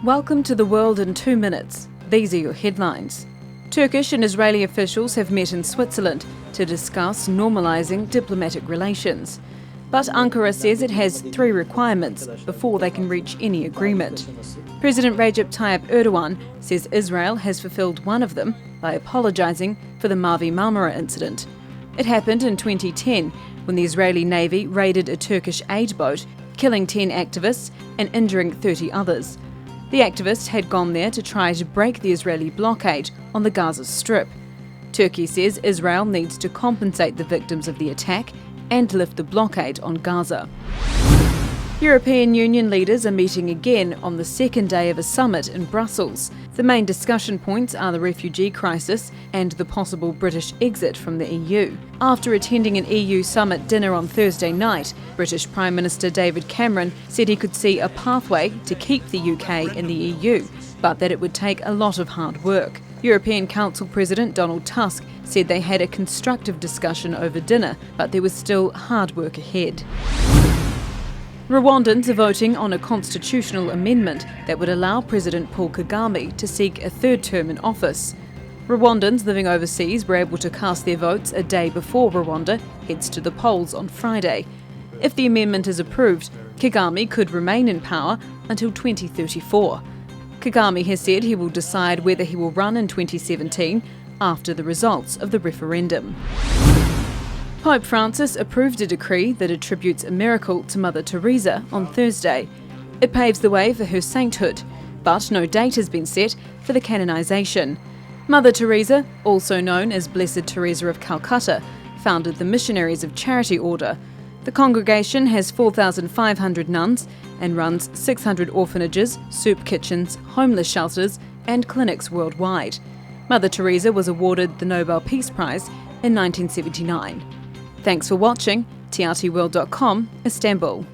Welcome to the world in 2 minutes. These are your headlines. Turkish and Israeli officials have met in Switzerland to discuss normalising diplomatic relations. But Ankara says it has 3 requirements before they can reach any agreement. President Recep Tayyip Erdogan says Israel has fulfilled one of them by apologising for the Mavi Marmara incident. It happened in 2010 when the Israeli Navy raided a Turkish aid boat, killing 10 activists and injuring 30 others. The activists had gone there to try to break the Israeli blockade on the Gaza Strip. Turkey says Israel needs to compensate the victims of the attack and lift the blockade on Gaza. European Union leaders are meeting again on the second day of a summit in Brussels. The main discussion points are the refugee crisis and the possible British exit from the EU. After attending an EU summit dinner on Thursday night, British Prime Minister David Cameron said he could see a pathway to keep the UK in the EU, but that it would take a lot of hard work. European Council President Donald Tusk said they had a constructive discussion over dinner, but there was still hard work ahead. Rwandans are voting on a constitutional amendment that would allow President Paul Kagame to seek a 3rd term in office. Rwandans living overseas were able to cast their votes a day before Rwanda heads to the polls on Friday. If the amendment is approved, Kagame could remain in power until 2034. Kagame has said he will decide whether he will run in 2017 after the results of the referendum. Pope Francis approved a decree that attributes a miracle to Mother Teresa on Thursday. It paves the way for her sainthood, but no date has been set for the canonisation. Mother Teresa, also known as Blessed Teresa of Calcutta, founded the Missionaries of Charity Order. The congregation has 4,500 nuns and runs 600 orphanages, soup kitchens, homeless shelters and clinics worldwide. Mother Teresa was awarded the Nobel Peace Prize in 1979. Thanks for watching. TRTworld.com, Istanbul.